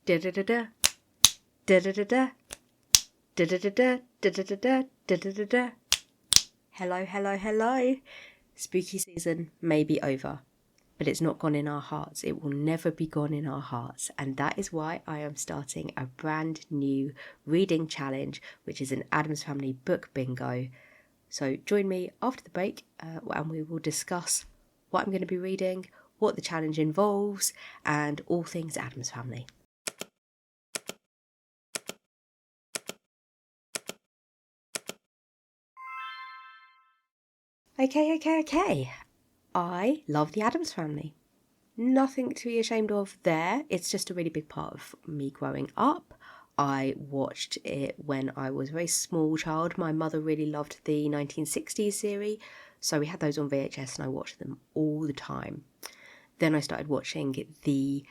Da da da da da da da da da da da da da da da da da da. Hello, hello, hello. Spooky season may be over, but it's not gone in our hearts. It will never be gone in our hearts, and that is why I am starting a brand new reading challenge, which is an Addams Family book bingo. So join me after the break, and we will discuss what I'm going to be reading, what the challenge involves, and all things Addams Family. Okay. I love the Addams Family. Nothing to be ashamed of there. It's just a really big part of me growing up. I watched it when I was a very small child. My mother really loved the 1960s series, so we had those on VHS and I watched them all the time. Then I started watching the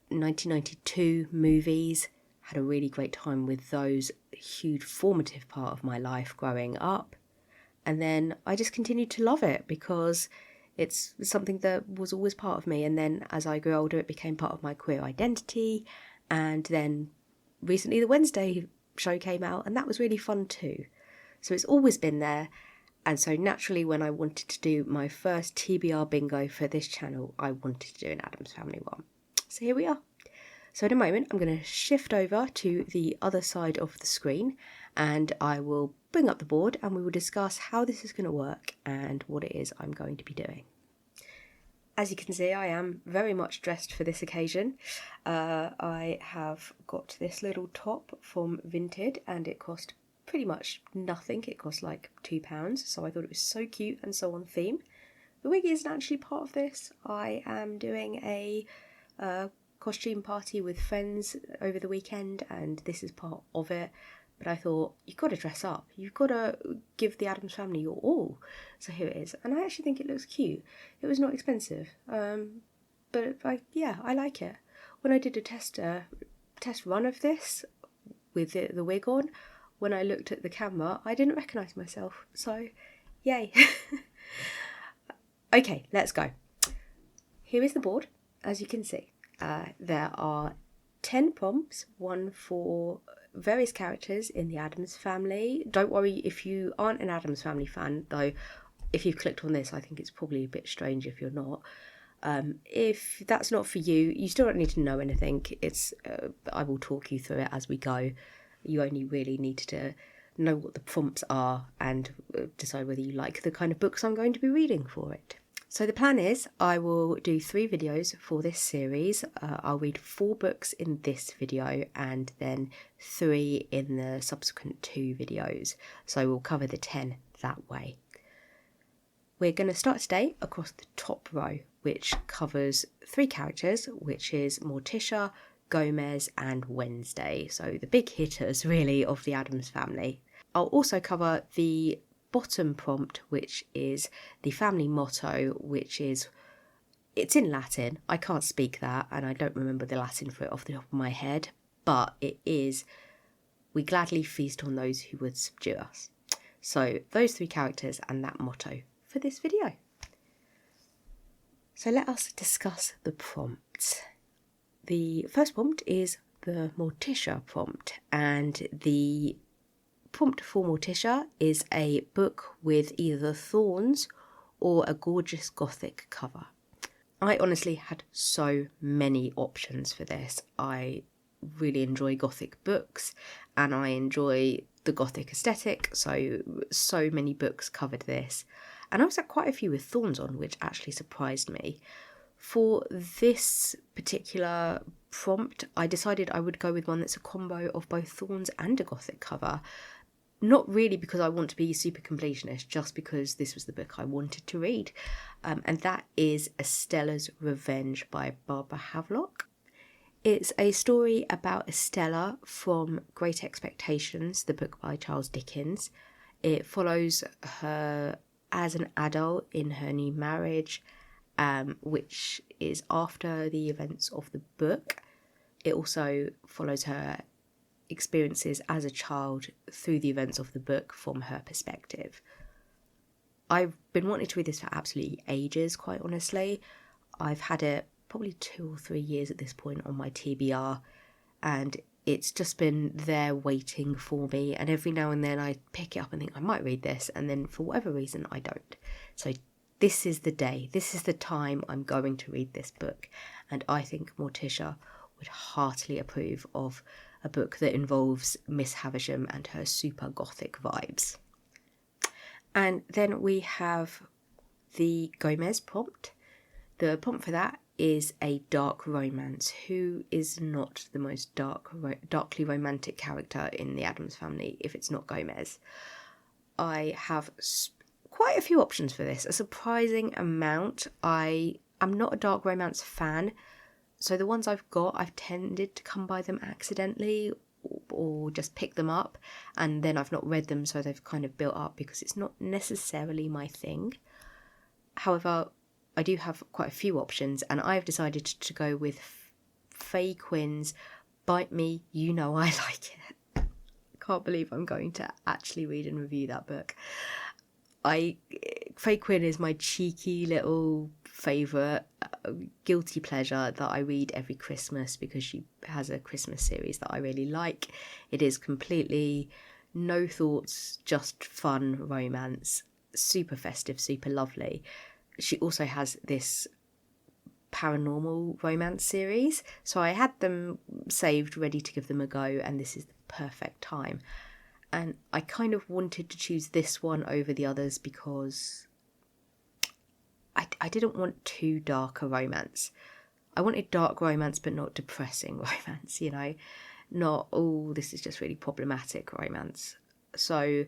1992 movies, had a really great time with those, a huge formative part of my life growing up. And then I just continued to love it because it's something that was always part of me. And then as I grew older, it became part of my queer identity. And then recently the Wednesday show came out, and that was really fun too. So it's always been there. And so naturally, when I wanted to do my first TBR bingo for this channel, I wanted to do an Addams Family one. So here we are. So in a moment, I'm going to shift over to the other side of the screen and I will bring up the board and we will discuss how this is going to work and what it is I'm going to be doing. As you can see, I am very much dressed for this occasion. I have got this little top from Vinted and it cost pretty much nothing. It cost like £2, so I thought it was so cute and so on theme. The wig isn't actually part of this. I am doing a costume party with friends over the weekend and this is part of it, but I thought you've got to dress up, you've got to give the Addams Family your all. So here it is, and I actually think it looks cute. It was not expensive, but I like it. When I did a test run of this with the wig on, when I looked at the camera I didn't recognise myself, so yay. Okay, let's go. Here is the board, as you can see. There are 10 prompts, one for various characters in the Addams Family. Don't worry if you aren't an Addams Family fan, though if you've clicked on this I think it's probably a bit strange if you're not. If that's not for you, you still don't need to know anything. I will talk you through it as we go. You only really need to know what the prompts are and decide whether you like the kind of books I'm going to be reading for it. So the plan is I will do 3 videos for this series. I'll read 4 books in this video and then 3 in the subsequent 2 videos. So we'll cover the 10 that way. We're going to start today across the top row, which covers 3 characters, which is Morticia, Gomez and Wednesday. So the big hitters really of the Addams Family. I'll also cover the bottom prompt, which is the family motto, it's in Latin. I can't speak that and I don't remember the Latin for it off the top of my head, but it is, we gladly feast on those who would subdue us. So those 3 characters and that motto for this video. So let us discuss the prompts. The first prompt is the Morticia prompt, and the prompt for Morticia is a book with either thorns or a gorgeous gothic cover. I honestly had so many options for this. I really enjoy gothic books and I enjoy the gothic aesthetic, so many books covered this. And I was at quite a few with thorns on, which actually surprised me. For this particular prompt, I decided I would go with one that's a combo of both thorns and a gothic cover. Not really because I want to be super completionist, just because this was the book I wanted to read. And that is Estella's Revenge by Barbara Havelocke. It's a story about Estella from Great Expectations, the book by Charles Dickens. It follows her as an adult in her new marriage, which is after the events of the book. It also follows her experiences as a child through the events of the book from her perspective. I've been wanting to read this for absolutely ages, quite honestly. I've had it probably 2 or 3 years at this point on my TBR, and it's just been there waiting for me, and every now and then I pick it up and think I might read this, and then for whatever reason I don't. So this is the day, this is the time I'm going to read this book, and I think Morticia would heartily approve of a book that involves Miss Havisham and her super gothic vibes. And then we have the Gomez prompt. The prompt for that is a dark romance. Who is not the most darkly romantic character in the Addams Family if it's not Gomez? I have quite a few options for this, a surprising amount. I am not a dark romance fan, so the ones I've got, I've tended to come by them accidentally or just pick them up, and then I've not read them, so they've kind of built up because it's not necessarily my thing. However, I do have quite a few options, and I've decided to go with Quin's Bite Me, You Know I Like It. Can't believe I'm going to actually read and review that book. Quin is my cheeky little favourite guilty pleasure that I read every Christmas because she has a Christmas series that I really like. It is completely no thoughts, just fun romance, super festive, super lovely. She also has this paranormal romance series, so I had them saved, ready to give them a go, and this is the perfect time. And I kind of wanted to choose this one over the others because I didn't want too dark a romance. I wanted dark romance but not depressing romance, you know, not, oh, this is just really problematic romance. So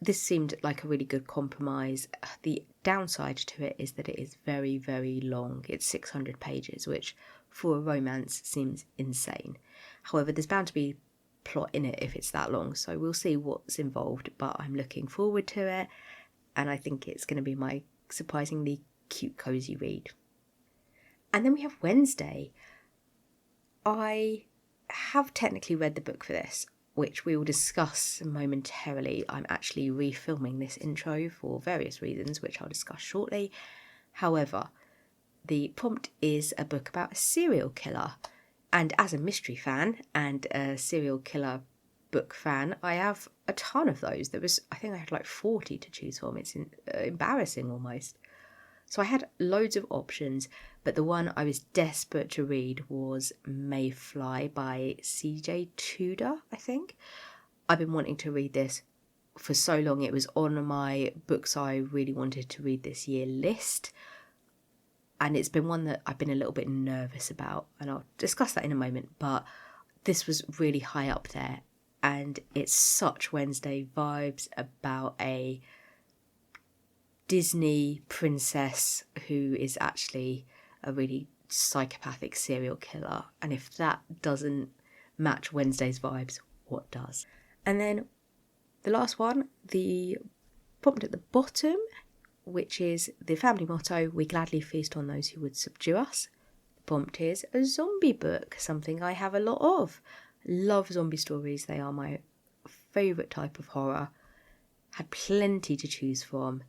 this seemed like a really good compromise. The downside to it is that it is very, very long. It's 600 pages, which for a romance seems insane. However, there's bound to be plot in it if it's that long, so we'll see what's involved, but I'm looking forward to it, and I think it's going to be my surprisingly cute, cozy read. And then we have Wednesday. I have technically read the book for this, which we will discuss momentarily. I'm actually refilming this intro for various reasons, which I'll discuss shortly. However, the prompt is a book about a serial killer. And as a mystery fan and a serial killer book fan, I have a ton of those. I think I had like 40 to choose from. It's embarrassing almost. So I had loads of options, but the one I was desperate to read was Mayfly by CJ Tudor, I think. I've been wanting to read this for so long. It was on my books I really wanted to read this year list. And it's been one that I've been a little bit nervous about, and I'll discuss that in a moment, but this was really high up there, and it's such Wednesday vibes about a Disney princess who is actually a really psychopathic serial killer, and if that doesn't match Wednesday's vibes, what does? And then the last one, the prompt at the bottom, which is the family motto, we gladly feast on those who would subdue us. The prompt is a zombie book, something I have a lot of. Love zombie stories, they are my favourite type of horror. Had plenty to choose from.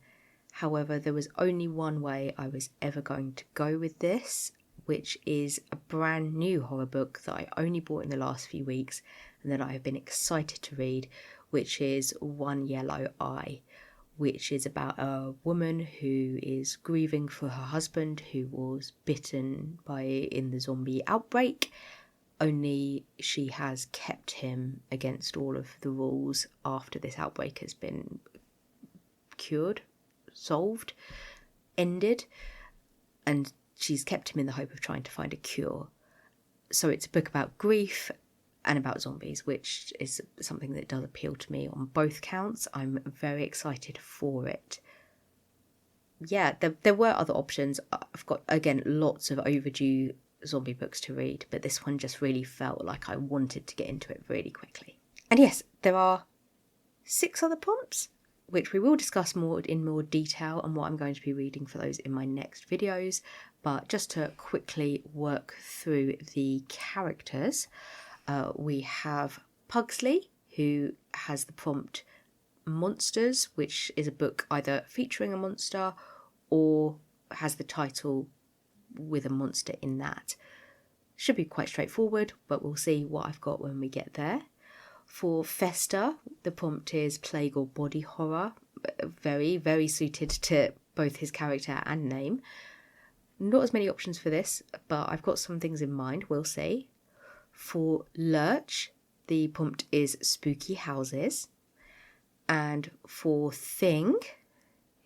However, there was only one way I was ever going to go with this, which is a brand new horror book that I only bought in the last few weeks and that I have been excited to read, which is One Yellow Eye, which is about a woman who is grieving for her husband who was bitten in the zombie outbreak, only she has kept him against all of the rules after this outbreak has been cured, solved, ended, and she's kept him in the hope of trying to find a cure. So it's a book about grief and about zombies, which is something that does appeal to me on both counts. I'm very excited for it. Yeah, there were other options. I've got, again, lots of overdue zombie books to read, but this one just really felt like I wanted to get into it really quickly. And yes, there are 6 other prompts, which we will discuss in more detail and what I'm going to be reading for those in my next videos. But just to quickly work through the characters, we have Pugsley, who has the prompt Monsters, which is a book either featuring a monster or has the title with a monster in that. Should be quite straightforward, but we'll see what I've got when we get there. For Fester, the prompt is plague or body horror. Very, very suited to both his character and name. Not as many options for this, but I've got some things in mind, we'll see. For Lurch, the prompt is spooky houses. And for Thing,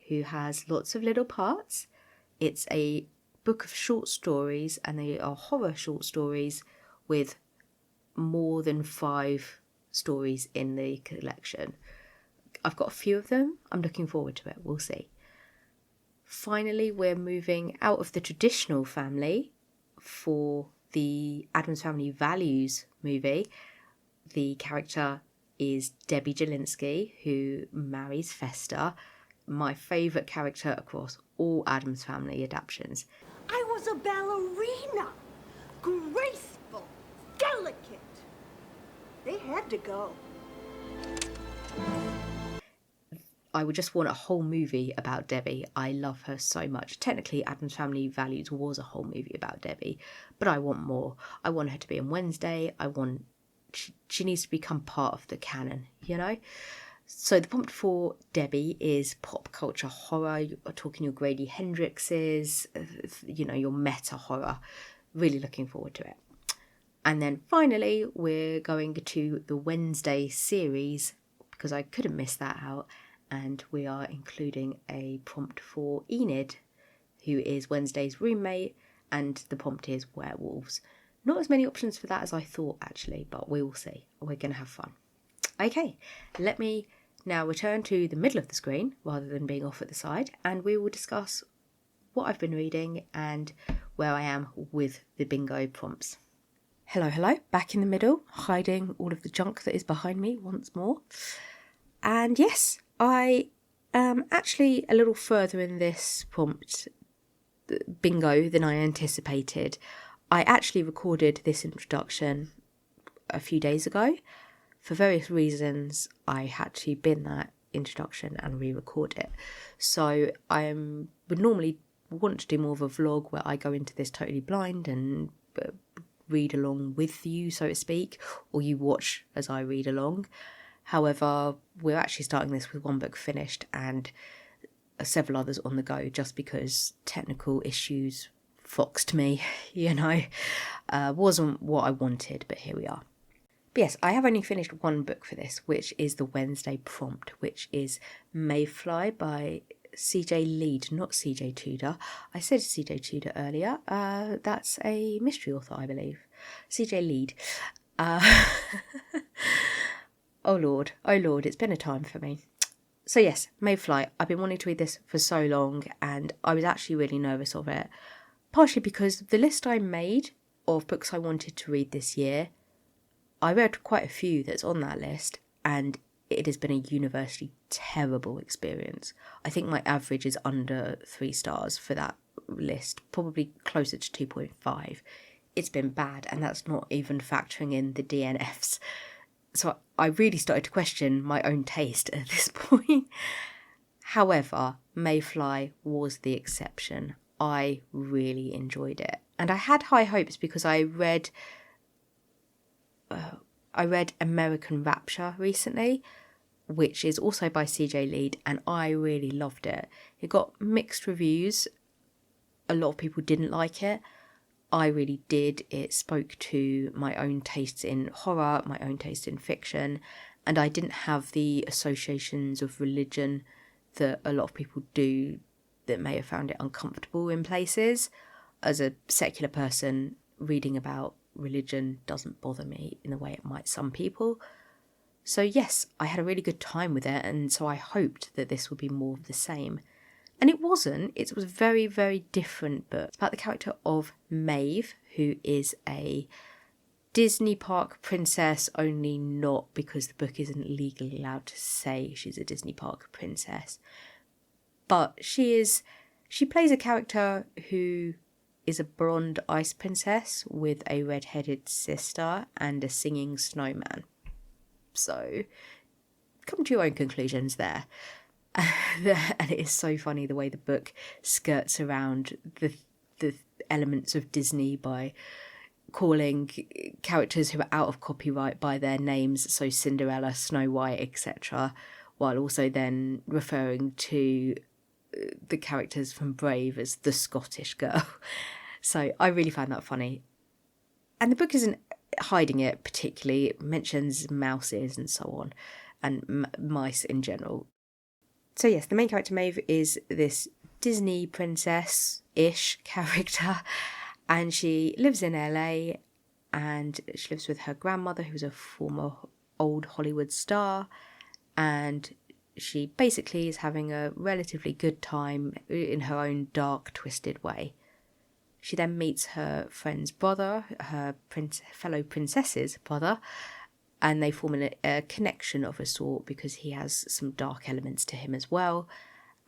who has lots of little parts, it's a book of short stories, and they are horror short stories with more than 5 stories in the collection. I've got a few of them. I'm looking forward to it. We'll see. Finally, we're moving out of the traditional family for the Addams Family Values movie. The character is Debbie Jelinski, who marries Fester, my favourite character across all Addams Family adaptations. I was a ballerina, graceful, delicate. They had to go. I would just want a whole movie about Debbie. I love her so much. Technically, Addams Family Values was a whole movie about Debbie, but I want more. I want her to be in Wednesday. She needs to become part of the canon, you know? So the prompt for Debbie is pop culture horror. You're talking your Grady Hendrixes, your meta horror. Really looking forward to it. And then finally, we're going to the Wednesday series, because I couldn't miss that out. And we are including a prompt for Enid, who is Wednesday's roommate, and the prompt is werewolves. Not as many options for that as I thought, actually, but we will see. We're going to have fun. Okay, let me now return to the middle of the screen rather than being off at the side, and we will discuss what I've been reading and where I am with the bingo prompts. Hello, back in the middle, hiding all of the junk that is behind me once more. And yes, I am actually a little further in this prompt bingo than I anticipated. I actually recorded this introduction a few days ago. For various reasons, I had to bin that introduction and re-record it. So I would normally want to do more of a vlog where I go into this totally blind and read along with you, so to speak, or you watch as I read along. However, we're actually starting this with one book finished and several others on the go, just because technical issues foxed me, wasn't what I wanted, but here we are. But yes, I have only finished one book for this, which is the Wednesday prompt, which is Mayfly by C.J. Leede, not C.J. Tudor. I said C.J. Tudor earlier. That's a mystery author, I believe. C.J. Leede. Oh Lord, it's been a time for me. So yes, Mayfly. I've been wanting to read this for so long, and I was actually really nervous of it. Partially because the list I made of books I wanted to read this year, I read quite a few that's on that list, and it has been a universally terrible experience. I think my average is under 3 stars for that list, probably closer to 2.5. It's been bad, and that's not even factoring in the DNFs. So I really started to question my own taste at this point. However, Mayfly was the exception. I really enjoyed it. And I had high hopes because I read American Rapture recently, which is also by C.J. Leede, and I really loved it. It got mixed reviews. A lot of people didn't like it. I really did. It spoke to my own tastes in horror, my own taste in fiction, and I didn't have the associations of religion that a lot of people do that may have found it uncomfortable in places. As a secular person, reading about religion doesn't bother me in the way it might some people. So yes, I had a really good time with it, and so I hoped that this would be more of the same. And it wasn't. It was a very, very different book. It's about the character of Maeve, who is a Disney park princess, only not because the book isn't legally allowed to say she's a Disney park princess. But she plays a character who is a blonde ice princess with a red-headed sister and a singing snowman. So come to your own conclusions there. And it is so funny the way the book skirts around the elements of Disney by calling characters who are out of copyright by their names, so Cinderella, Snow White, etc., while also then referring to the characters from Brave as the Scottish girl. So I really found that funny. And the book isn't hiding it particularly. It mentions mouses and so on, and mice in general. So yes, the main character Maeve is this Disney princess-ish character, and she lives in LA, and she lives with her grandmother, who's a former old Hollywood star, and she basically is having a relatively good time in her own dark, twisted way. She then meets her friend's brother, her fellow princess's brother, and they form a connection of a sort because he has some dark elements to him as well,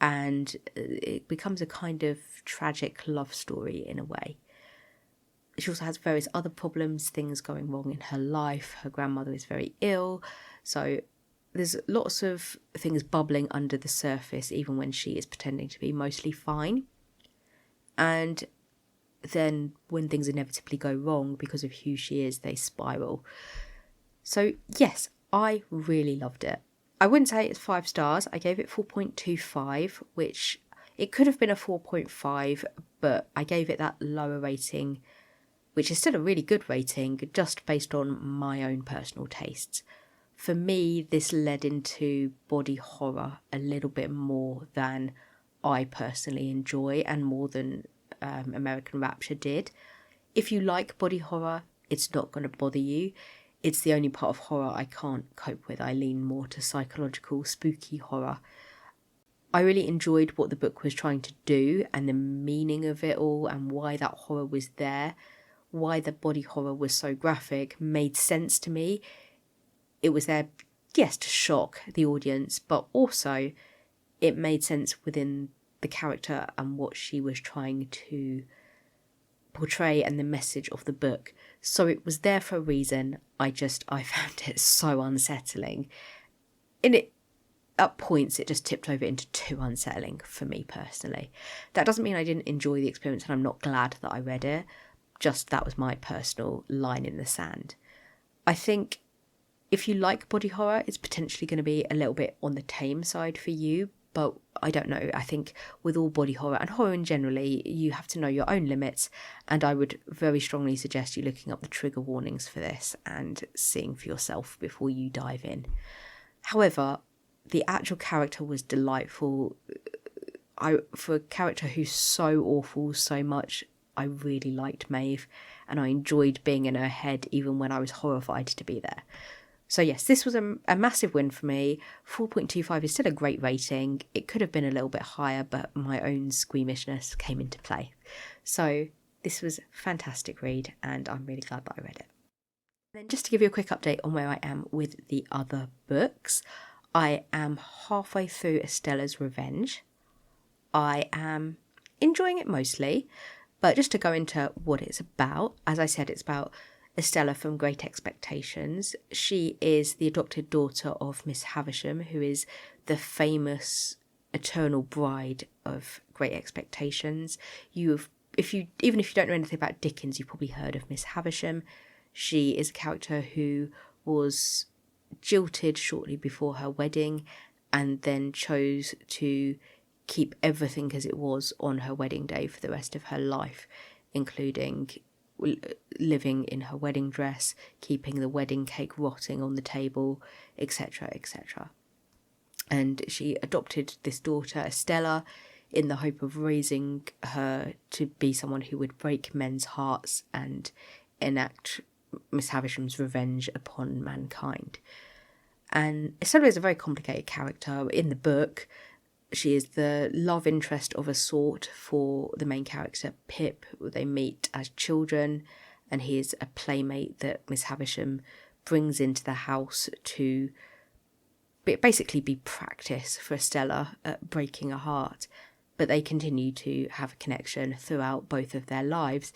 and it becomes a kind of tragic love story in a way. She also has various other problems, things going wrong in her life. Her grandmother is very ill, so there's lots of things bubbling under the surface, even when she is pretending to be mostly fine. And then when things inevitably go wrong because of who she is, they spiral. So yes, I really loved it. I wouldn't say it's 5 stars. I gave it 4.25, which it could have been a 4.5, but I gave it that lower rating, which is still a really good rating, just based on my own personal tastes. For me, this led into body horror a little bit more than I personally enjoy, and more than American Rapture did. If you like body horror, it's not going to bother you. It's the only part of horror I can't cope with. I lean more to psychological, spooky horror. I really enjoyed what the book was trying to do and the meaning of it all, and why that horror was there. Why the body horror was so graphic made sense to me. It was there, yes, to shock the audience, but also it made sense within the character and what she was trying to portray and the message of the book. So it was there for a reason. I found it so unsettling. At points, it just tipped over into too unsettling for me personally. That doesn't mean I didn't enjoy the experience and I'm not glad that I read it. Just that was my personal line in the sand. I think if you like body horror, it's potentially going to be a little bit on the tame side for you, but I don't know. I think with all body horror and horror in generally, you have to know your own limits, and I would very strongly suggest you looking up the trigger warnings for this and seeing for yourself before you dive in. However, the actual character was delightful. For a character who's so awful so much, I really liked Maeve, and I enjoyed being in her head even when I was horrified to be there. So yes, this was a massive win for me. 4.25 is still a great rating. It could have been a little bit higher, but my own squeamishness came into play. So this was a fantastic read, and I'm really glad that I read it. Then just to give you a quick update on where I am with the other books, I am halfway through Estella's Revenge. I am enjoying it mostly, but just to go into what it's about, as I said, it's about Estella from Great Expectations. She is the adopted daughter of Miss Havisham, who is the famous eternal bride of Great Expectations. Even if you don't know anything about Dickens, you've probably heard of Miss Havisham. She is a character who was jilted shortly before her wedding and then chose to keep everything as it was on her wedding day for the rest of her life, including living in her wedding dress, keeping the wedding cake rotting on the table, etc., etc. And she adopted this daughter, Estella, in the hope of raising her to be someone who would break men's hearts and enact Miss Havisham's revenge upon mankind. And Estella is a very complicated character. In the book, she is the love interest of a sort for the main character, Pip. They meet as children, and he is a playmate that Miss Havisham brings into the house to basically be practice for Estella at breaking a heart. But they continue to have a connection throughout both of their lives.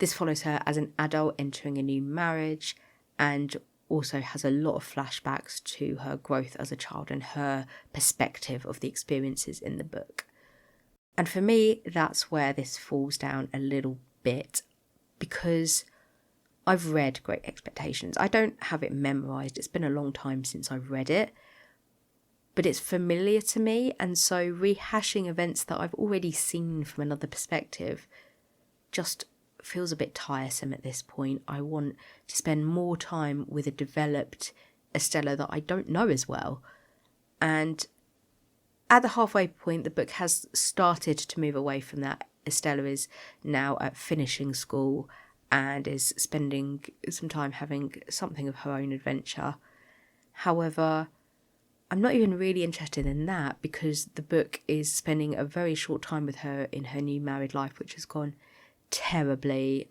This follows her as an adult entering a new marriage, and also has a lot of flashbacks to her growth as a child and her perspective of the experiences in the book. And for me, that's where this falls down a little bit, because I've read Great Expectations. I don't have it memorised. It's been a long time since I've read it. But it's familiar to me, and so rehashing events that I've already seen from another perspective just feels a bit tiresome at this point. I want to spend more time with a developed Estella that I don't know as well. And at the halfway point, the book has started to move away from that. Estella is now at finishing school and is spending some time having something of her own adventure. However, I'm not even really interested in that, because the book is spending a very short time with her in her new married life, which has gone terribly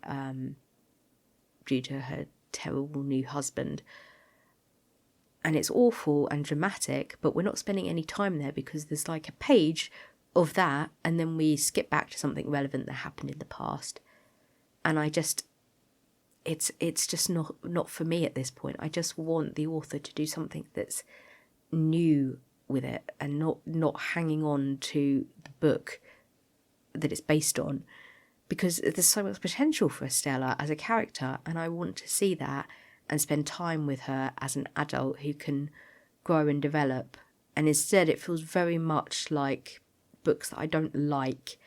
due to her terrible new husband. And it's awful and dramatic, but we're not spending any time there because there's like a page of that and then we skip back to something relevant that happened in the past. And I just, it's just not for me at this point. I just want the author to do something that's new with it and not hanging on to the book that it's based on, because there's so much potential for Estella as a character, and I want to see that and spend time with her as an adult who can grow and develop. And instead it feels very much like books that I don't like,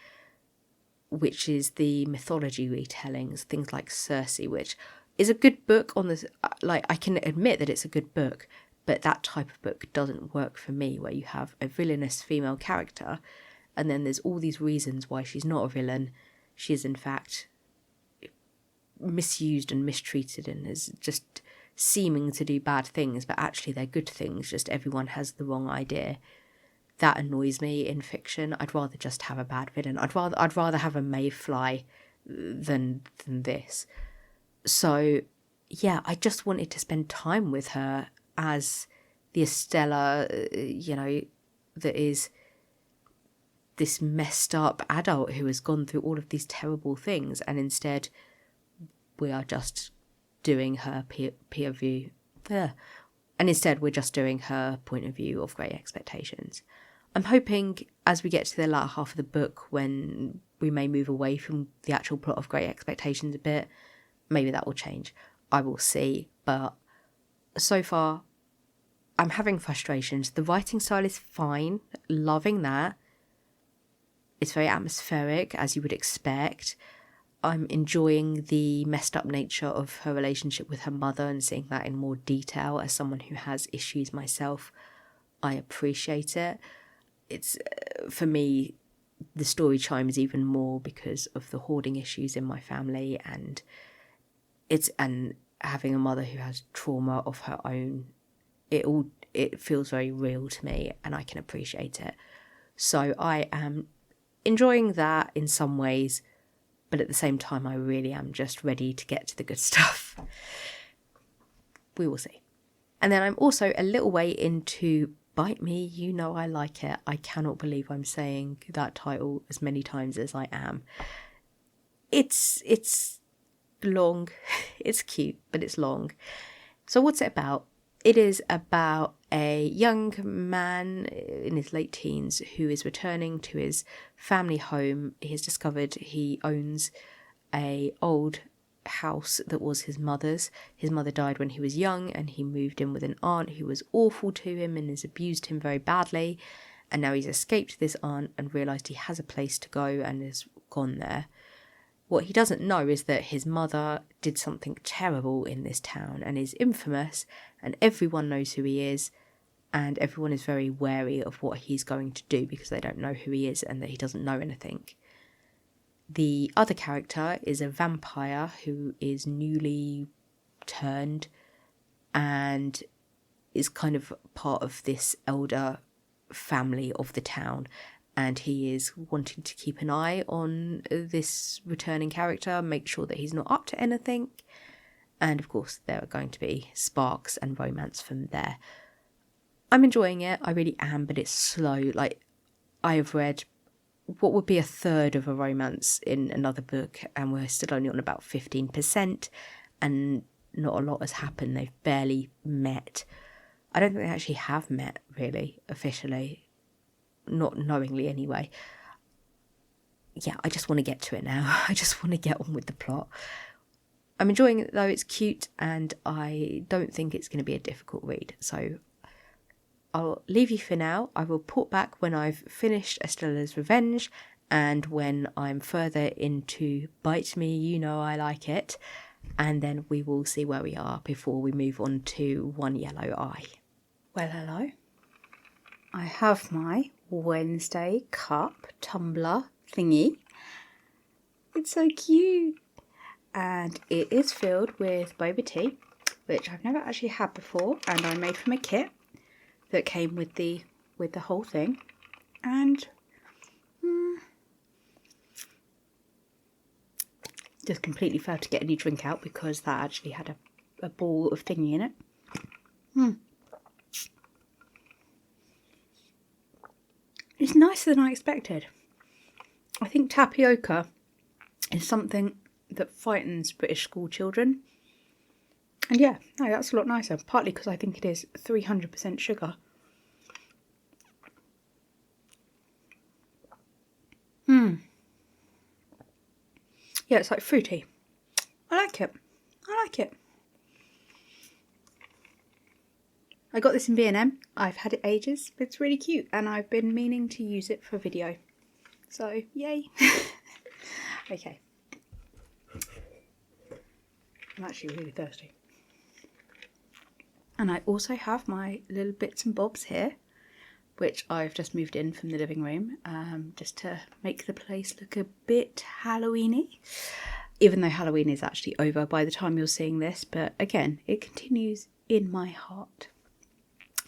which is the mythology retellings, things like Circe, which is a good book on this, like I can admit that it's a good book, but that type of book doesn't work for me, where you have a villainous female character and then there's all these reasons why she's not a villain. She is in fact misused and mistreated and is just seeming to do bad things, but actually they're good things, just everyone has the wrong idea. That annoys me in fiction. I'd rather just have a bad villain. I'd rather have a Maeve fly than this. So yeah, I just wanted to spend time with her as the Estella, that is this messed up adult who has gone through all of these terrible things, and instead we are just doing her POV. And instead we're just doing her point of view of Great Expectations. I'm hoping as we get to the latter half of the book, when we may move away from the actual plot of Great Expectations a bit, maybe that will change. I will see. But so far, I'm having frustrations. The writing style is fine. Loving that. It's very atmospheric, as you would expect. I'm enjoying the messed up nature of her relationship with her mother and seeing that in more detail. As someone who has issues myself, I appreciate it. It's, for me, the story chimes even more because of the hoarding issues in my family, and having a mother who has trauma of her own. It feels very real to me, and I can appreciate it. So I am enjoying that in some ways, but at the same time I really am just ready to get to the good stuff. We will see. And then I'm also a little way into Bite Me, You Know I Like It. I cannot believe I'm saying that title as many times as I am. It's long, it's cute, but it's long. So what's it about? It is about a young man in his late teens who is returning to his family home. He has discovered he owns an old house that was his mother's. His mother died when he was young, and he moved in with an aunt who was awful to him and has abused him very badly. And now he's escaped this aunt and realised he has a place to go and has gone there. What he doesn't know is that his mother did something terrible in this town and is infamous, and everyone knows who he is, and everyone is very wary of what he's going to do because they don't know who he is and that he doesn't know anything. The other character is a vampire who is newly turned and is kind of part of this elder family of the town. And he is wanting to keep an eye on this returning character, make sure that he's not up to anything. And of course, there are going to be sparks and romance from there. I'm enjoying it, I really am, but it's slow. Like, I have read what would be a third of a romance in another book, and we're still only on about 15%, and not a lot has happened. They've barely met. I don't think they actually have met, really, officially. Not knowingly anyway. Yeah, I just want to get to it now. I just want to get on with the plot. I'm enjoying it though, it's cute, and I don't think it's going to be a difficult read. So I'll leave you for now. I will put back when I've finished Estella's Revenge and when I'm further into Bite Me, You Know I Like It, and then we will see where we are before we move on to One Yellow Eye. Well, hello. I have my Wednesday cup tumbler thingy. It's so cute. And it is filled with boba tea, which I've never actually had before, and I made from a kit that came with the whole thing. And just completely failed to get any drink out because that actually had a ball of thingy in it. It's nicer than I expected. I think tapioca is something that frightens British school children. And yeah, no, that's a lot nicer. Partly because I think it is 300% sugar. Yeah, it's like fruity. I like it. I got this in B&M. I've had it ages. It's really cute, and I've been meaning to use it for video. So, yay. Okay. I'm actually really thirsty. And I also have my little bits and bobs here, which I've just moved in from the living room, just to make the place look a bit Halloween-y. Even though Halloween is actually over by the time you're seeing this, but again, it continues in my heart.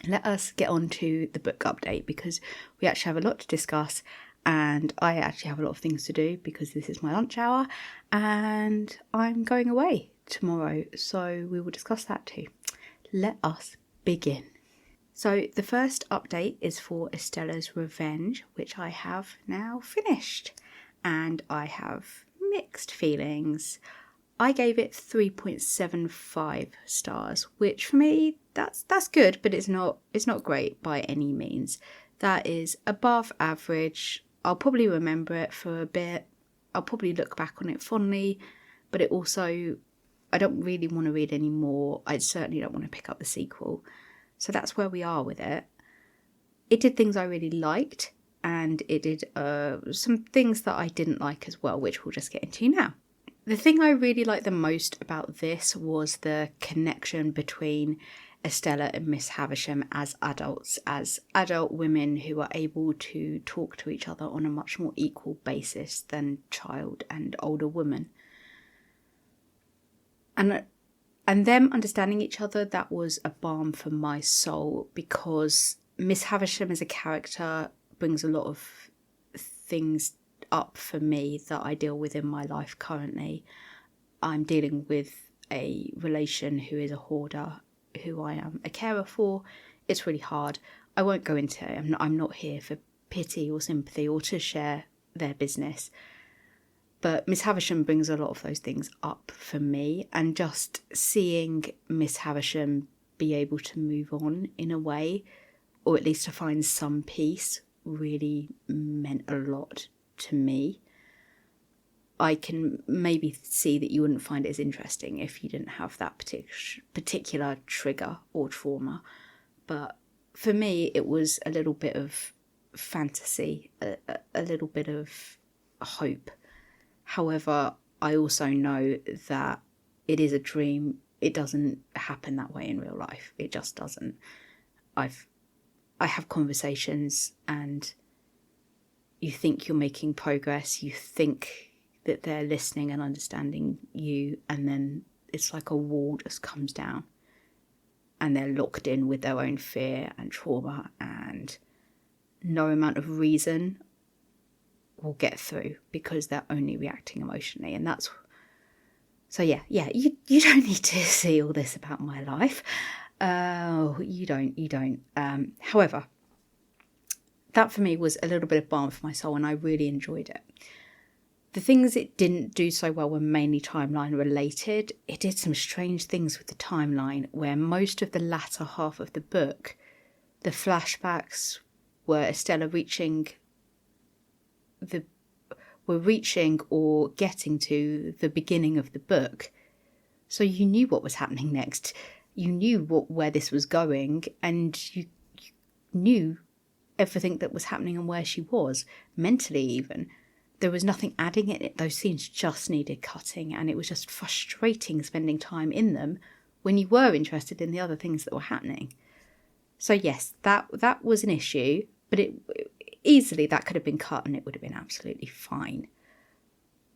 Let us get on to the book update, because we actually have a lot to discuss, and I actually have a lot of things to do because this is my lunch hour and I'm going away tomorrow, so we will discuss that too. Let us begin. So the first update is for Estella's Revenge, which I have now finished, and I have mixed feelings. I gave it 3.75 stars, which for me that's good, but it's not great by any means. That is above average. I'll probably remember it for a bit. I'll probably look back on it fondly, but it also, I don't really want to read any more. I certainly don't want to pick up the sequel. So that's where we are with it. It did things I really liked, and it did some things that I didn't like as well, which we'll just get into now. The thing I really liked the most about this was the connection between Estella and Miss Havisham as adults, as adult women who are able to talk to each other on a much more equal basis than child and older women. And them understanding each other, that was a balm for my soul, because Miss Havisham as a character brings a lot of things up for me that I deal with in my life currently. I'm dealing with a relation who is a hoarder, who I am a carer for. It's really hard. I won't go into it. I'm not here for pity or sympathy or to share their business. But Miss Havisham brings a lot of those things up for me, and just seeing Miss Havisham be able to move on in a way, or at least to find some peace, really meant a lot to me. I can maybe see that you wouldn't find it as interesting if you didn't have that particular trigger or trauma. But for me, it was a little bit of fantasy, a little bit of hope. However, I also know that it is a dream. It doesn't happen that way in real life. It just doesn't. I have conversations, and you think you're making progress. You think that they're listening and understanding you, and then it's like a wall just comes down, and they're locked in with their own fear and trauma, and no amount of reason will get through because they're only reacting emotionally. And that's so you don't need to see all this about my life. You don't. However, that for me was a little bit of balm for my soul, and I really enjoyed it. The things it didn't do so well were mainly timeline related. It did some strange things with the timeline, where most of the latter half of the book, the flashbacks were Estella reaching or getting to the beginning of the book, So you knew what was happening next. You knew where this was going, and you knew everything that was happening and where she was, mentally even. There was nothing adding in it. Those scenes just needed cutting, and it was just frustrating spending time in them when you were interested in the other things that were happening. So yes, that was an issue, but easily that could have been cut and it would have been absolutely fine.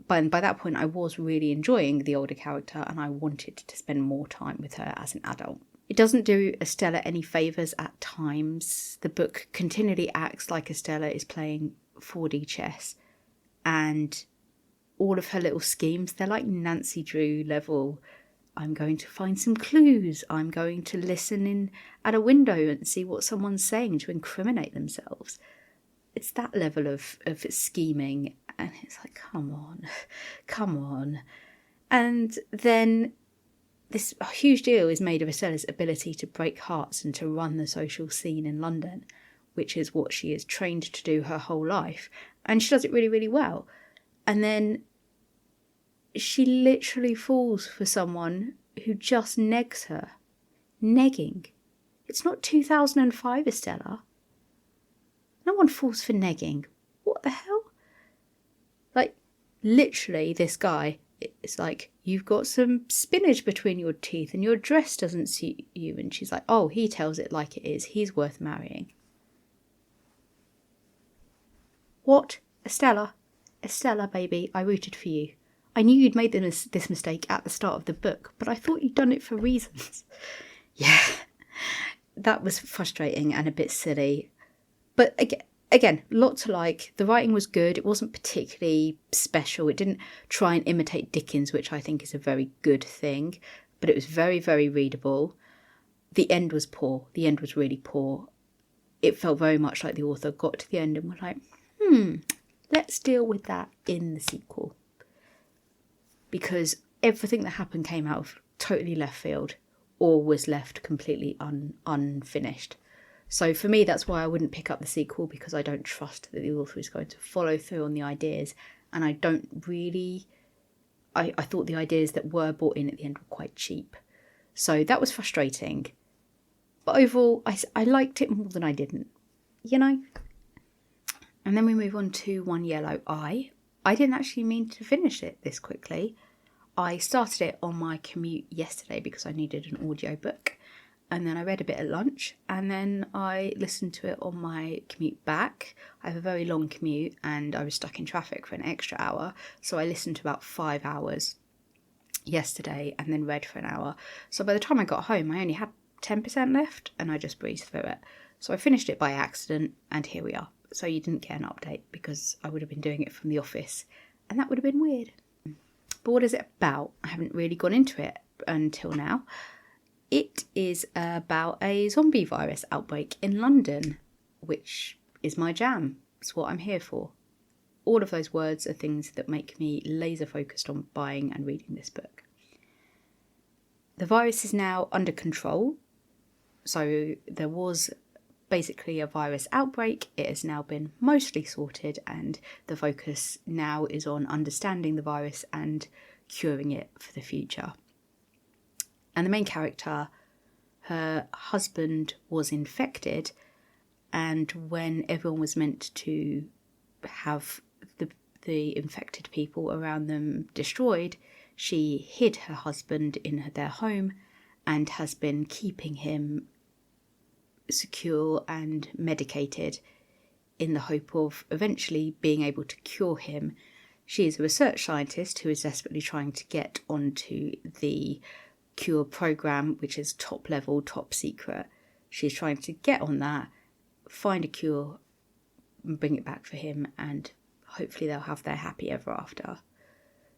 But by that point, I was really enjoying the older character and I wanted to spend more time with her as an adult. It doesn't do Estella any favours at times. The book continually acts like Estella is playing 4D chess, and all of her little schemes, they're like Nancy Drew level. I'm going to find some clues. I'm going to listen in at a window and see what someone's saying to incriminate themselves. It's that level of scheming, and it's like, come on. And then this huge deal is made of Estella's ability to break hearts and to run the social scene in London, which is what she is trained to do her whole life. And she does it really, really well. And then she literally falls for someone who just negs her. Negging. It's not 2005, Estella. No one falls for negging. What the hell? Like, literally, this guy is like, you've got some spinach between your teeth and your dress doesn't suit you. And she's like, oh, he tells it like it is. He's worth marrying. What? Estella, baby, I rooted for you. I knew you'd made this mistake at the start of the book, but I thought you'd done it for reasons. Yeah, that was frustrating and a bit silly. But again, lot to like. The writing was good. It wasn't particularly special. It didn't try and imitate Dickens, which I think is a very good thing. But it was very, very readable. The end was poor. The end was really poor. It felt very much like the author got to the end and was like, let's deal with that in the sequel. Because everything that happened came out of totally left field or was left completely unfinished. So for me, that's why I wouldn't pick up the sequel, because I don't trust that the author is going to follow through on the ideas. And I don't really... I thought the ideas that were brought in at the end were quite cheap. So that was frustrating. But overall, I liked it more than I didn't. You know? And then we move on to One Yellow Eye. I didn't actually mean to finish it this quickly. I started it on my commute yesterday because I needed an audio book. And then I read a bit at lunch. And then I listened to it on my commute back. I have a very long commute and I was stuck in traffic for an extra hour. So I listened to about 5 hours yesterday and then read for an hour. So by the time I got home, I only had 10% left and I just breezed through it. So I finished it by accident and here we are. So you didn't get an update because I would have been doing it from the office and that would have been weird. But what is it about? I haven't really gone into it until now. It is about a zombie virus outbreak in London, which is my jam. It's what I'm here for. All of those words are things that make me laser focused on buying and reading this book. The virus is now under control. So there was basically a virus outbreak. It has now been mostly sorted and the focus now is on understanding the virus and curing it for the future. And the main character, her husband was infected, and when everyone was meant to have the infected people around them destroyed, she hid her husband in their home and has been keeping him secure and medicated in the hope of eventually being able to cure him. She is a research scientist who is desperately trying to get onto the cure program, which is top level, top secret. She's trying to get on that, find a cure, and bring it back for him, and hopefully they'll have their happy ever after.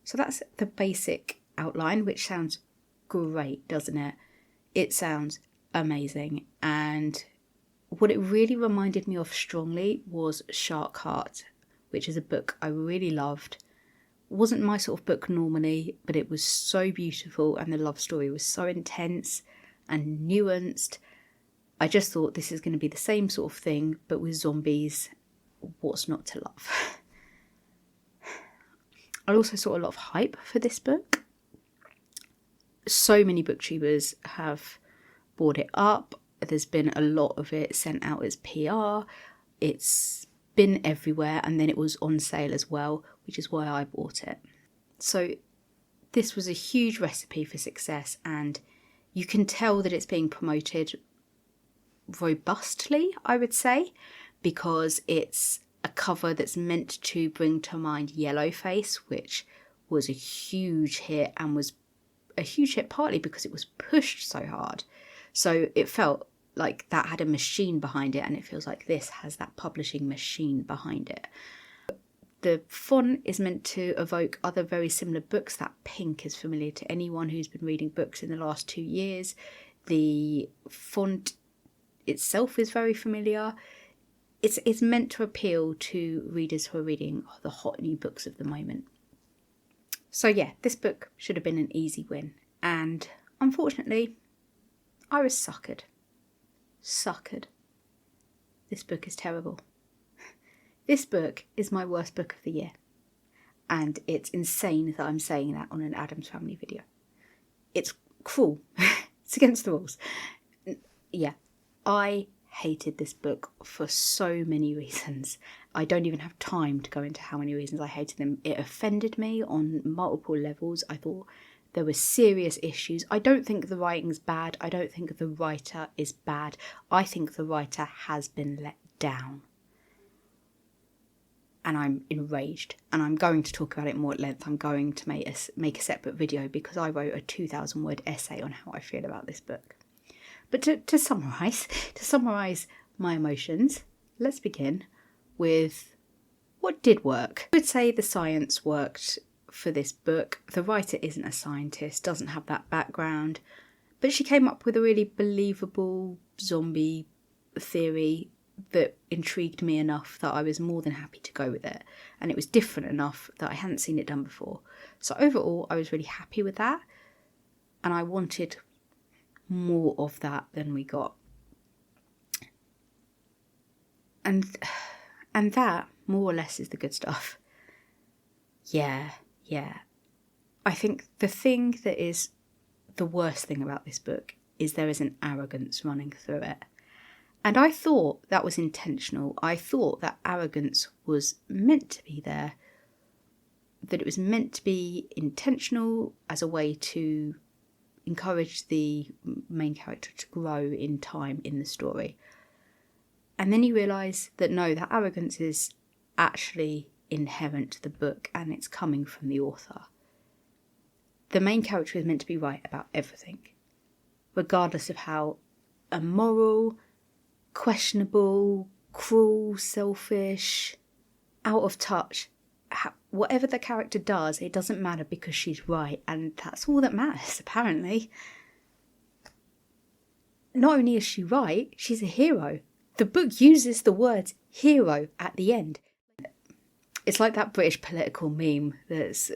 So that's the basic outline, which sounds great, doesn't it? It sounds amazing. And what it really reminded me of strongly was Shark Heart, which is a book I really loved. Wasn't my sort of book normally, but it was so beautiful and the love story was so intense and nuanced. I just thought this is going to be the same sort of thing, but with zombies. What's not to love? I also saw a lot of hype for this book. So many booktubers have bought it up. There's been a lot of it sent out as PR. It's been everywhere, and then it was on sale as well, which is why I bought it. So this was a huge recipe for success, and you can tell that it's being promoted robustly, I would say, because it's a cover that's meant to bring to mind Yellowface, which was a huge hit, and was a huge hit partly because it was pushed so hard. So it felt like that had a machine behind it, and it feels like this has that publishing machine behind it. The font is meant to evoke other very similar books. That pink is familiar to anyone who's been reading books in the last 2 years. The font itself is very familiar. It's meant to appeal to readers who are reading the hot new books of the moment. So yeah, this book should have been an easy win. And unfortunately, I was suckered. Suckered. This book is terrible. This book is my worst book of the year. And it's insane that I'm saying that on an Addams Family video. It's cruel. It's against the rules. Yeah, I hated this book for so many reasons. I don't even have time to go into how many reasons I hated them. It offended me on multiple levels. I thought there were serious issues. I don't think the writing's bad. I don't think the writer is bad. I think the writer has been let down. And I'm enraged, and I'm going to talk about it more at length. I'm going to make a separate video because I wrote a 2,000 word essay on how I feel about this book. But to summarise my emotions, let's begin with what did work. I would say the science worked for this book. The writer isn't a scientist, doesn't have that background, but she came up with a really believable zombie theory that intrigued me enough that I was more than happy to go with it. And it was different enough that I hadn't seen it done before. So overall, I was really happy with that. And I wanted more of that than we got. And that, more or less, is the good stuff. Yeah. I think the thing that is the worst thing about this book is there is an arrogance running through it. And I thought that was intentional. I thought that arrogance was meant to be there, that it was meant to be intentional as a way to encourage the main character to grow in time in the story. And then you realise that no, that arrogance is actually inherent to the book, and it's coming from the author. The main character is meant to be right about everything, regardless of how immoral, questionable, cruel, selfish, out of touch, whatever the character does, it doesn't matter because she's right, and that's all that matters, apparently. Not only is she right, she's a hero. The book uses the words hero at the end. It's like that British political meme that's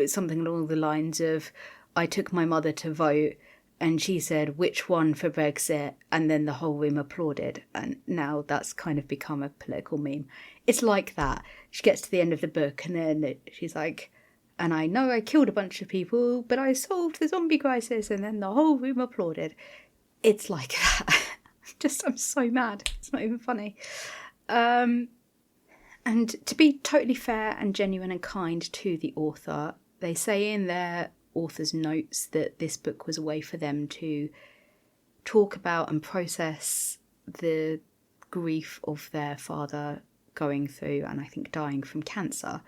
something along the lines of, I took my mother to vote, and she said, which one for Brexit? And then the whole room applauded. And now that's kind of become a political meme. It's like that. She gets to the end of the book and then she's like, and I know I killed a bunch of people, but I solved the zombie crisis. And then the whole room applauded. It's like that. I'm so mad. It's not even funny. And to be totally fair and genuine and kind to the author, they say in their author's notes that this book was a way for them to talk about and process the grief of their father going through, and I think dying from cancer.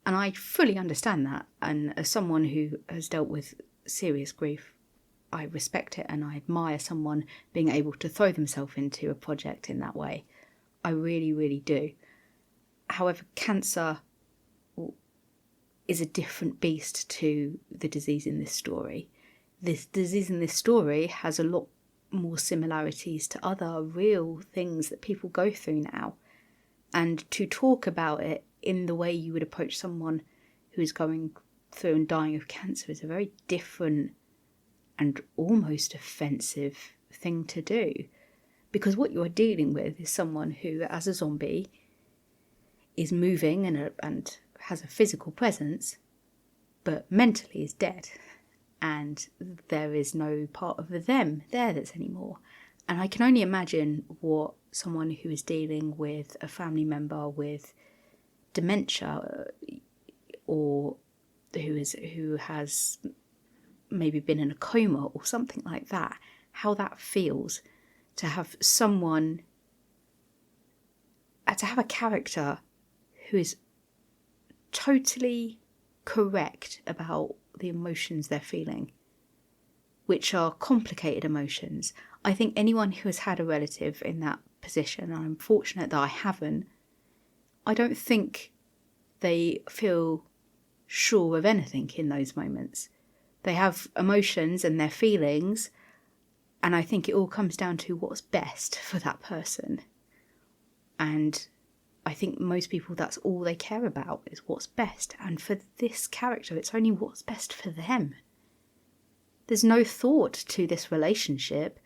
And I fully understand that, and as someone who has dealt with serious grief, I respect it, and I admire someone being able to throw themselves into a project in that way. I really, really do. However, cancer is a different beast to the disease in this story. This disease in this story has a lot more similarities to other real things that people go through now. And to talk about it in the way you would approach someone who is going through and dying of cancer is a very different and almost offensive thing to do. Because what you're dealing with is someone who, as a zombie, is moving and has a physical presence, but mentally is dead. and there is no part of them there that's anymore. And I can only imagine what someone who is dealing with a family member with dementia, or who has maybe been in a coma or something like that, how that feels to have someone, to have a character who is totally correct about the emotions they're feeling, which are complicated emotions. I think anyone who has had a relative in that position, and I'm fortunate that I haven't, I don't think they feel sure of anything in those moments. They have emotions and their feelings, and I think it all comes down to what's best for that person. And I think most people, that's all they care about, is what's best. And for this character, it's only what's best for them. There's no thought to this relationship.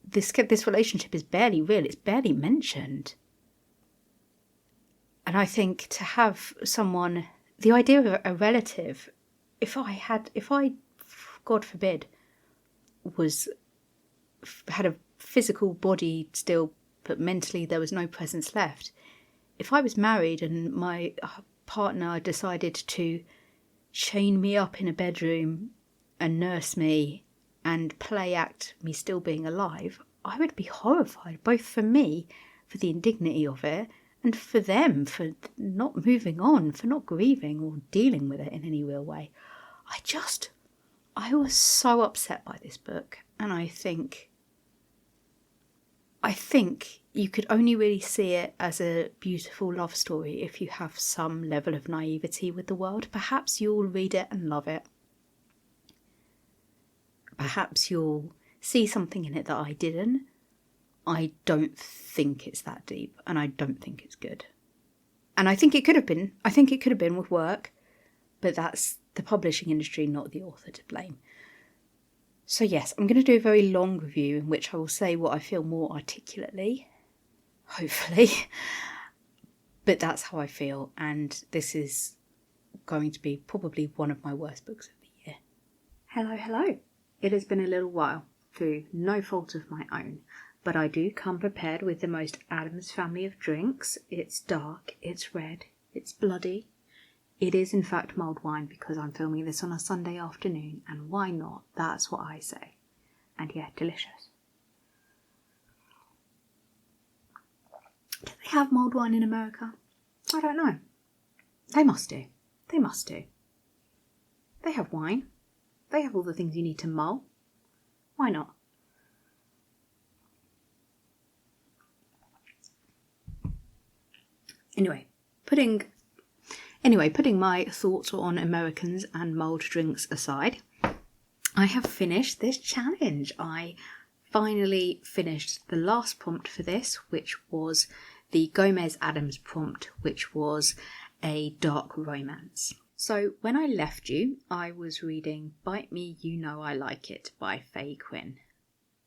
This relationship is barely real. It's barely mentioned. And I think to have someone, the idea of a relative, if I, God forbid, had a physical body still, but mentally there was no presence left. If I was married and my partner decided to chain me up in a bedroom and nurse me and play act me still being alive, I would be horrified, both for me, for the indignity of it, and for them, for not moving on, for not grieving or dealing with it in any real way. I was so upset by this book, and I think you could only really see it as a beautiful love story if you have some level of naivety with the world. Perhaps you'll read it and love it. Perhaps you'll see something in it that I didn't. I don't think it's that deep, and I don't think it's good. And I think it could have been. I think it could have been with work, but that's the publishing industry, not the author, to blame. So yes, I'm going to do a very long review in which I will say what I feel more articulately, hopefully. But that's how I feel, and this is going to be probably one of my worst books of the year. Hello. It has been a little while, through no fault of my own, but I do come prepared with the most Addams Family of drinks. It's dark, it's red, it's bloody. It is in fact mulled wine because I'm filming this on a Sunday afternoon, and why not? That's what I say. And yeah, delicious. Do they have mulled wine in America? I don't know. They must do. They have wine. They have all the things you need to mull. Why not? Anyway, putting my thoughts on Americans and mulled drinks aside, I have finished this challenge. I finally finished the last prompt for this, which was the Gomez Addams prompt, which was a dark romance. So when I left you, I was reading Bite Me, You Know I Like It by Quin.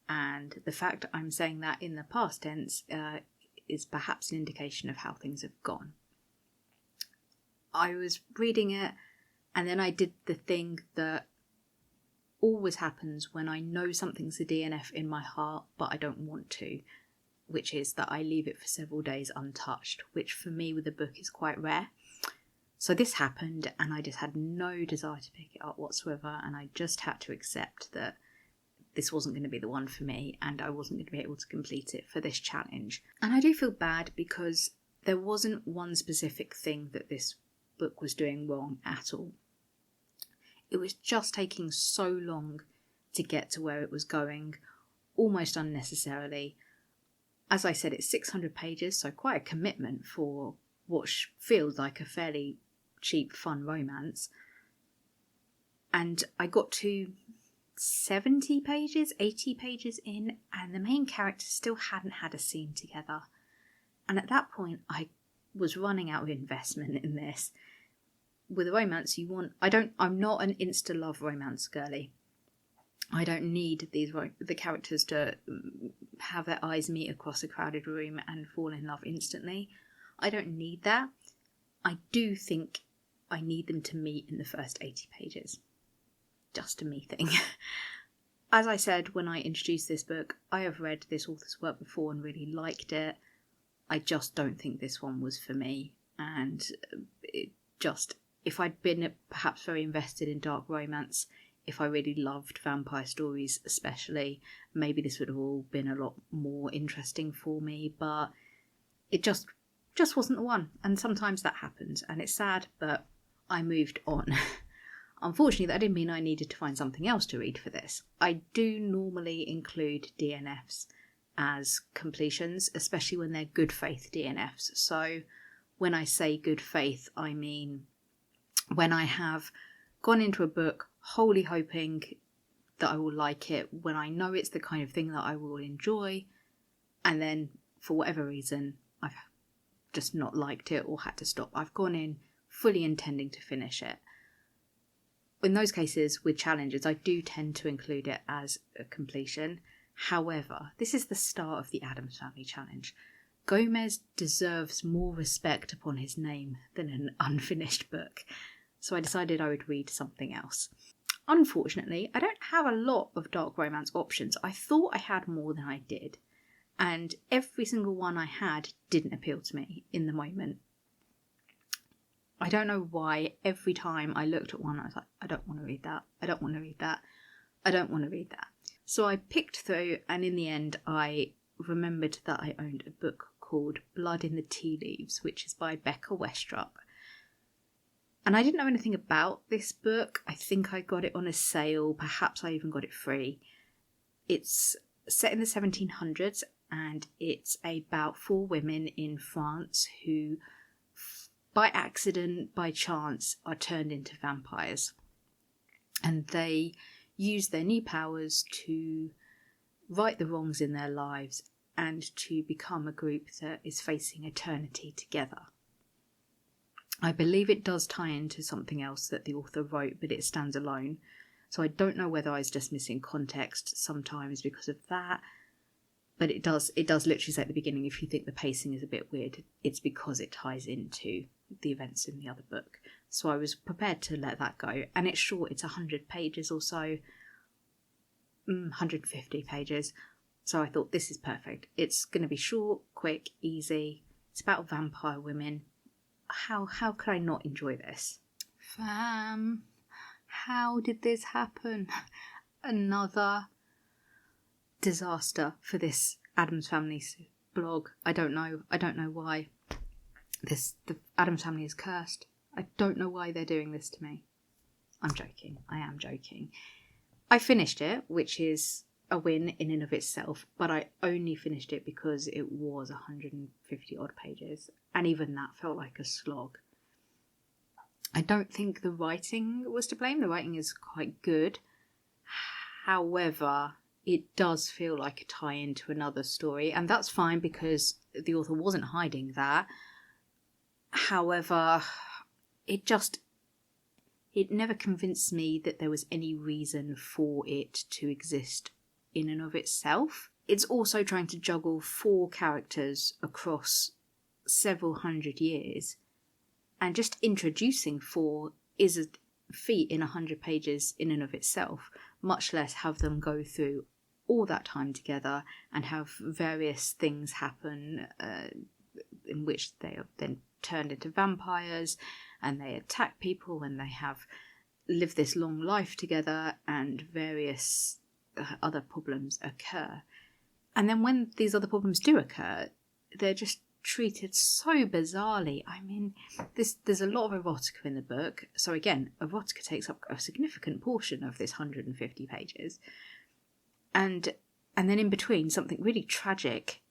And the fact I'm saying that in the past tense is perhaps an indication of how things have gone. I was reading it, and then I did the thing that always happens when I know something's a DNF in my heart, but I don't want to, which is that I leave it for several days untouched, which for me with a book is quite rare. So this happened, and I just had no desire to pick it up whatsoever, and I just had to accept that this wasn't going to be the one for me, and I wasn't going to be able to complete it for this challenge. And I do feel bad because there wasn't one specific thing that this book was doing wrong at all. It was just taking so long to get to where it was going, almost unnecessarily. As I said, it's 600 pages, so quite a commitment for what feels like a fairly cheap, fun romance. And I got to 70 pages, 80 pages in, and the main characters still hadn't had a scene together. And at that point, I was running out of investment in this. With a romance, I'm not an insta-love romance girly. I don't need the characters to have their eyes meet across a crowded room and fall in love instantly. I don't need that. I do think I need them to meet in the first 80 pages. just a me thing. As I said when I introduced this book, I have read this author's work before and really liked it. I just don't think this one was for me. And it just, if I'd been perhaps very invested in dark romance, if I really loved vampire stories especially, maybe this would have all been a lot more interesting for me. But it just wasn't the one. And sometimes that happens. And it's sad, but I moved on. Unfortunately, that didn't mean I needed to find something else to read for this. I do normally include DNFs as completions, especially when they're good faith DNFs. So when I say good faith, I mean when I have gone into a book wholly hoping that I will like it, when I know it's the kind of thing that I will enjoy, and then for whatever reason I've just not liked it or had to stop. I've gone in fully intending to finish it. In those cases with challenges, I do tend to include it as a completion. However, this is the start of the Addams Family challenge. Gomez deserves more respect upon his name than an unfinished book, so I decided I would read something else. Unfortunately, I don't have a lot of dark romance options. I thought I had more than I did, and every single one I had didn't appeal to me in the moment. I don't know why every time I looked at one I was like, I don't want to read that, I don't want to read that, I don't want to read that. So I picked through, and in the end I remembered that I owned a book called Blood in the Tea Leaves, which is by Beka Westrup. And I didn't know anything about this book. I think I got it on a sale, perhaps I even got it free. It's set in the 1700s, and it's about 4 women in France who by accident, by chance, are turned into vampires. And they use their new powers to right the wrongs in their lives and to become a group that is facing eternity together. I believe it does tie into something else that the author wrote, but it stands alone. So I don't know whether I was just missing context sometimes because of that. But it does literally say at the beginning, if you think the pacing is a bit weird, it's because it ties into the events in the other book. So I was prepared to let that go. And it's short, it's 100 pages or so, 150 pages. So I thought, this is perfect. It's going to be short, quick, easy. It's about vampire women. How could I not enjoy this? Fam, how did this happen? Another disaster for this Addams Family blog. I don't know why. The Addams Family is cursed. I don't know why they're doing this to me. I'm joking. I am joking. I finished it, which is a win in and of itself, but I only finished it because it was 150 odd pages, and even that felt like a slog. I don't think the writing was to blame. The writing is quite good. However, it does feel like a tie-in to another story, and that's fine because the author wasn't hiding that. However, it never convinced me that there was any reason for it to exist in and of itself. It's also trying to juggle 4 characters across several hundred years, and just introducing 4 is a feat in 100 pages in and of itself, much less have them go through all that time together and have various things happen in which they are then turned into vampires and they attack people and they have lived this long life together and various other problems occur. And then when these other problems do occur, they're just treated so bizarrely. I mean, there's a lot of erotica in the book. So again, erotica takes up a significant portion of this 150 pages. And then in between, something really tragic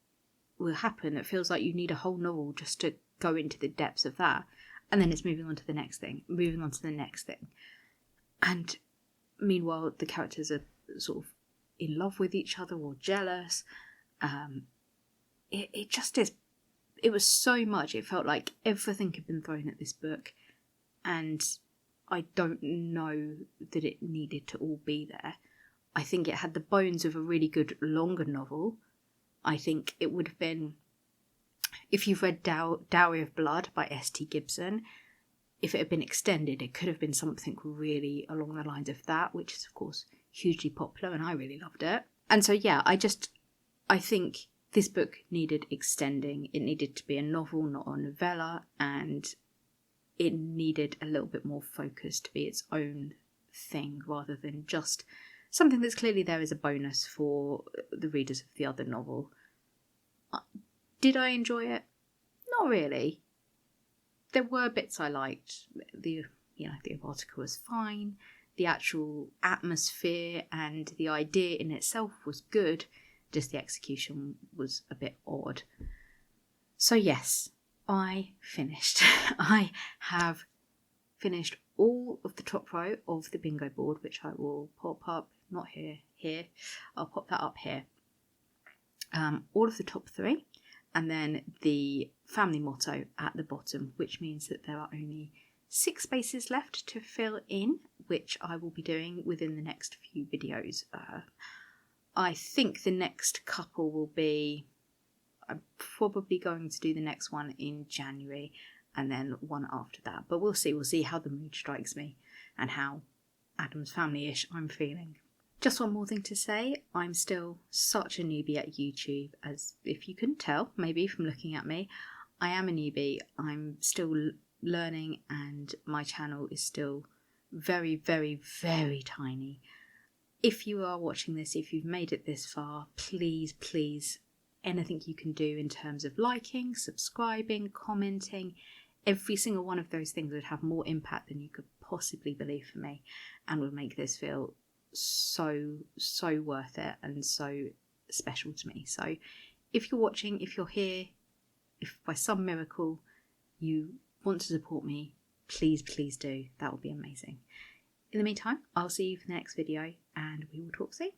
will happen. It feels like you need a whole novel just to go into the depths of that. And then it's moving on to the next thing, moving on to the next thing. And meanwhile, the characters are sort of in love with each other or jealous. It just is. It was so much. It felt like everything had been thrown at this book. And I don't know that it needed to all be there. I think it had the bones of a really good longer novel. I think it would have been, if you've read Dowry of Blood by S.T. Gibson, if it had been extended, it could have been something really along the lines of that, which is of course hugely popular, and I really loved it. And so yeah, I think this book needed extending. It needed to be a novel, not a novella, and it needed a little bit more focus to be its own thing rather than just something that's clearly there as a bonus for the readers of the other novel. Did I enjoy it? Not really. There were bits I liked. The erotica was fine. The actual atmosphere and the idea in itself was good. Just the execution was a bit odd. So yes, I finished. I have finished all of the top row of the bingo board, which I will pop up, not here. I'll pop that up here. All of the top 3, and then the family motto at the bottom, which means that there are only 6 spaces left to fill in, which I will be doing within the next few videos. I think the next couple will be, I'm probably going to do the next one in January and then one after that. But we'll see how the mood strikes me and how Addams Family-ish I'm feeling. Just one more thing to say, I'm still such a newbie at YouTube, as if you couldn't tell, maybe from looking at me. I am a newbie, I'm still learning, and my channel is still very, very, very tiny. If you are watching this, if you've made it this far, please, anything you can do in terms of liking, subscribing, commenting, every single one of those things would have more impact than you could possibly believe for me, and would make this feel so worth it and so special to me. So if you're watching, if you're here, if by some miracle you want to support me, please do. That would be amazing. In the meantime, I'll see you for the next video, and we will talk soon.